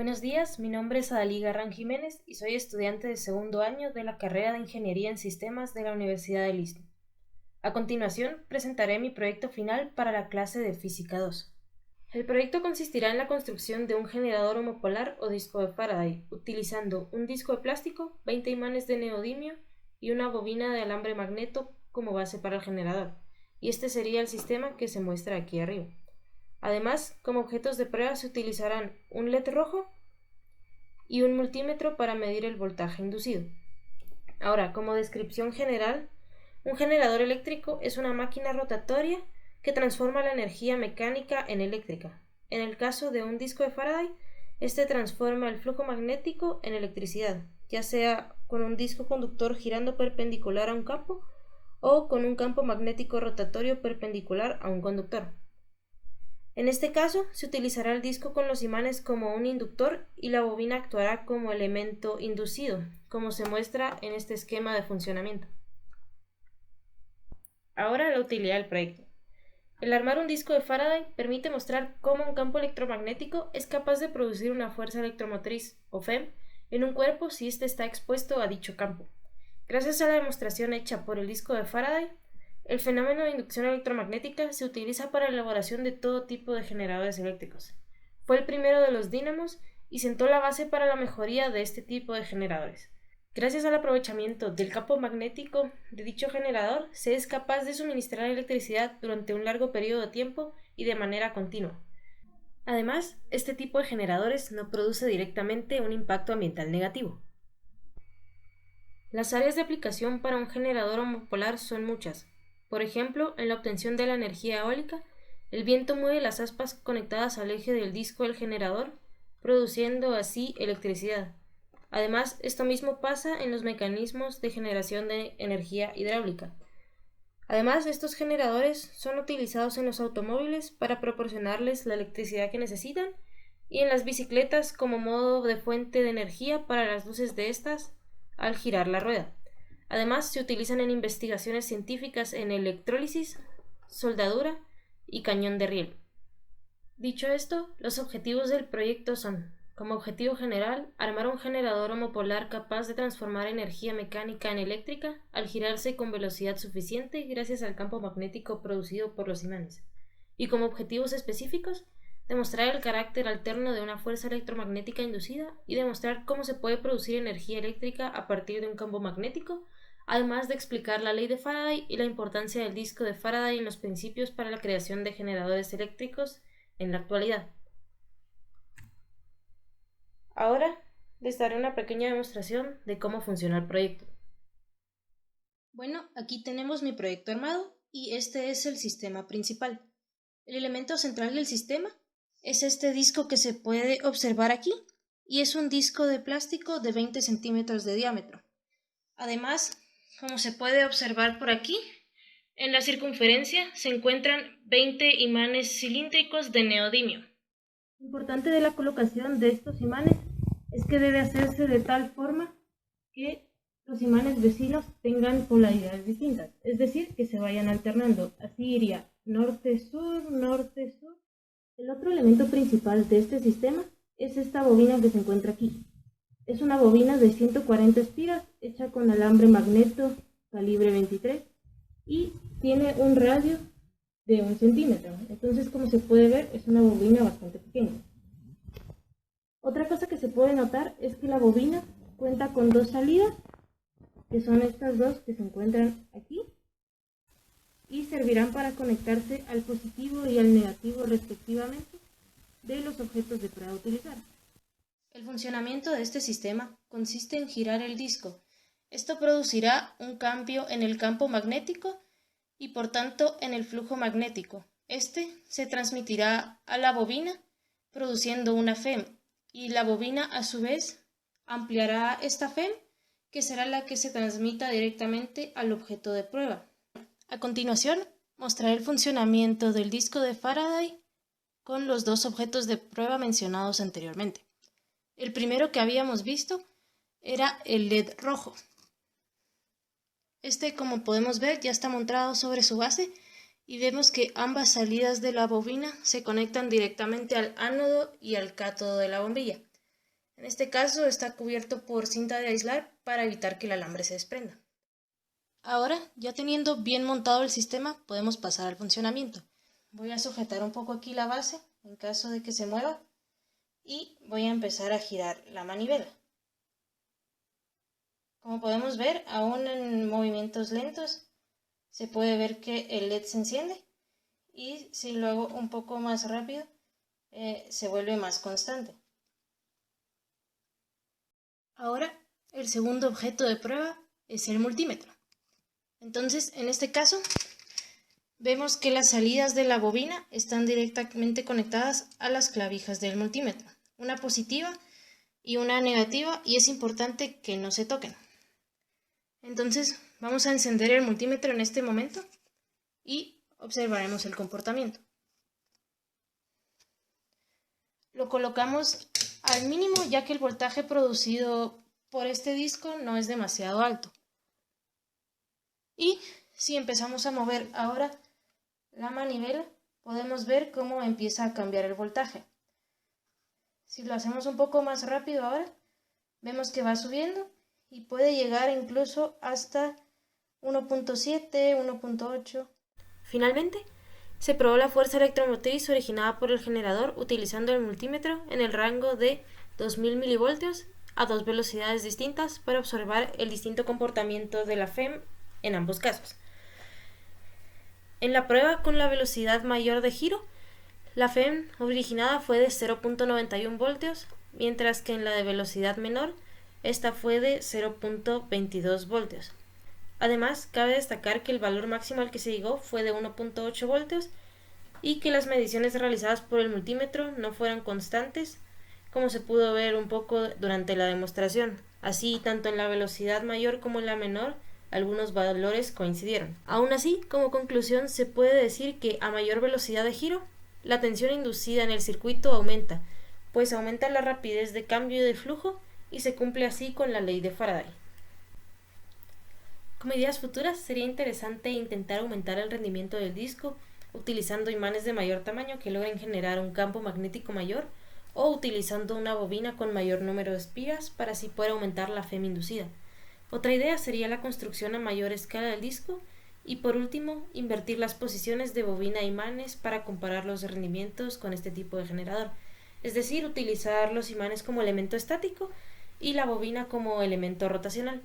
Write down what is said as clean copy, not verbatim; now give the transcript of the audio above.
Buenos días, mi nombre es Adalí Garrán Jiménez y soy estudiante de segundo año de la carrera de Ingeniería en Sistemas de la Universidad del Istmo. A continuación, presentaré mi proyecto final para la clase de Física 2. El proyecto consistirá en la construcción de un generador homopolar o disco de Faraday, utilizando un disco de plástico, 20 imanes de neodimio y una bobina de alambre magneto como base para el generador, y este sería el sistema que se muestra aquí arriba. Además, como objetos de prueba se utilizarán un LED rojo y un multímetro para medir el voltaje inducido. Ahora, como descripción general, un generador eléctrico es una máquina rotatoria que transforma la energía mecánica en eléctrica. En el caso de un disco de Faraday, este transforma el flujo magnético en electricidad, ya sea con un disco conductor girando perpendicular a un campo o con un campo magnético rotatorio perpendicular a un conductor. En este caso, se utilizará el disco con los imanes como un inductor y la bobina actuará como elemento inducido, como se muestra en este esquema de funcionamiento. Ahora la utilidad del proyecto. El armar un disco de Faraday permite mostrar cómo un campo electromagnético es capaz de producir una fuerza electromotriz, o FEM, en un cuerpo si éste está expuesto a dicho campo. Gracias a la demostración hecha por el disco de Faraday, el fenómeno de inducción electromagnética se utiliza para la elaboración de todo tipo de generadores eléctricos. Fue el primero de los dínamos y sentó la base para la mejoría de este tipo de generadores. Gracias al aprovechamiento del campo magnético de dicho generador, se es capaz de suministrar electricidad durante un largo periodo de tiempo y de manera continua. Además, este tipo de generadores no produce directamente un impacto ambiental negativo. Las áreas de aplicación para un generador homopolar son muchas. Por ejemplo, en la obtención de la energía eólica, el viento mueve las aspas conectadas al eje del disco del generador, produciendo así electricidad. Además, esto mismo pasa en los mecanismos de generación de energía hidráulica. Además, estos generadores son utilizados en los automóviles para proporcionarles la electricidad que necesitan y en las bicicletas como modo de fuente de energía para las luces de estas al girar la rueda. Además, se utilizan en investigaciones científicas en electrólisis, soldadura y cañón de riel. Dicho esto, los objetivos del proyecto son, como objetivo general, armar un generador homopolar capaz de transformar energía mecánica en eléctrica al girarse con velocidad suficiente gracias al campo magnético producido por los imanes. Y como objetivos específicos, demostrar el carácter alterno de una fuerza electromagnética inducida y demostrar cómo se puede producir energía eléctrica a partir de un campo magnético, además de explicar la ley de Faraday y la importancia del disco de Faraday en los principios para la creación de generadores eléctricos en la actualidad. Ahora les daré una pequeña demostración de cómo funciona el proyecto. Bueno, aquí tenemos mi proyecto armado y este es el sistema principal. El elemento central del sistema es este disco que se puede observar aquí y es un disco de plástico de 20 centímetros de diámetro. Además, como se puede observar por aquí, en la circunferencia se encuentran 20 imanes cilíndricos de neodimio. Lo importante de la colocación de estos imanes es que debe hacerse de tal forma que los imanes vecinos tengan polaridades distintas, es decir, que se vayan alternando. Así iría norte-sur, norte-sur. El otro elemento principal de este sistema es esta bobina que se encuentra aquí. Es una bobina de 140 espiras hecha con alambre magneto calibre 23 y tiene un radio de 1 centímetro. Entonces, como se puede ver, es una bobina bastante pequeña. Otra cosa que se puede notar es que la bobina cuenta con dos salidas, que son estas dos que se encuentran aquí, y servirán para conectarse al positivo y al negativo respectivamente de los objetos de prueba a utilizar. El funcionamiento de este sistema consiste en girar el disco. Esto producirá un cambio en el campo magnético y por tanto en el flujo magnético. Este se transmitirá a la bobina produciendo una FEM y la bobina a su vez ampliará esta FEM que será la que se transmita directamente al objeto de prueba. A continuación, mostraré el funcionamiento del disco de Faraday con los dos objetos de prueba mencionados anteriormente. El primero que habíamos visto era el LED rojo. Este, como podemos ver, ya está montado sobre su base y vemos que ambas salidas de la bobina se conectan directamente al ánodo y al cátodo de la bombilla. En este caso está cubierto por cinta de aislar para evitar que el alambre se desprenda. Ahora, ya teniendo bien montado el sistema, podemos pasar al funcionamiento. Voy a sujetar un poco aquí la base en caso de que se mueva y voy a empezar a girar la manivela. Como podemos ver, aún en movimientos lentos se puede ver que el LED se enciende y si lo hago un poco más rápido se vuelve más constante. Ahora, el segundo objeto de prueba es el multímetro. Entonces, en este caso, vemos que las salidas de la bobina están directamente conectadas a las clavijas del multímetro, una positiva y una negativa, y es importante que no se toquen. Entonces, vamos a encender el multímetro en este momento y observaremos el comportamiento. Lo colocamos al mínimo ya que el voltaje producido por este disco no es demasiado alto. Y si empezamos a mover ahora la manivela, podemos ver cómo empieza a cambiar el voltaje. Si lo hacemos un poco más rápido ahora, vemos que va subiendo y puede llegar incluso hasta 1.7, 1.8. Finalmente, se probó la fuerza electromotriz originada por el generador utilizando el multímetro en el rango de 2000 milivoltios a dos velocidades distintas para observar el distinto comportamiento de la FEM en ambos casos. En la prueba con la velocidad mayor de giro, la FEM originada fue de 0.91 voltios, mientras que en la de velocidad menor, esta fue de 0.22 voltios. Además, cabe destacar que el valor máximo al que se llegó fue de 1.8 voltios y que las mediciones realizadas por el multímetro no fueron constantes, como se pudo ver un poco durante la demostración. Así, tanto en la velocidad mayor como en la menor, algunos valores coincidieron. Aún así, como conclusión, se puede decir que a mayor velocidad de giro, la tensión inducida en el circuito aumenta, pues aumenta la rapidez de cambio de flujo y se cumple así con la ley de Faraday. Como ideas futuras, sería interesante intentar aumentar el rendimiento del disco utilizando imanes de mayor tamaño que logren generar un campo magnético mayor o utilizando una bobina con mayor número de espigas para así poder aumentar la FEM inducida. Otra idea sería la construcción a mayor escala del disco y por último, invertir las posiciones de bobina e imanes para comparar los rendimientos con este tipo de generador, es decir, utilizar los imanes como elemento estático y la bobina como elemento rotacional.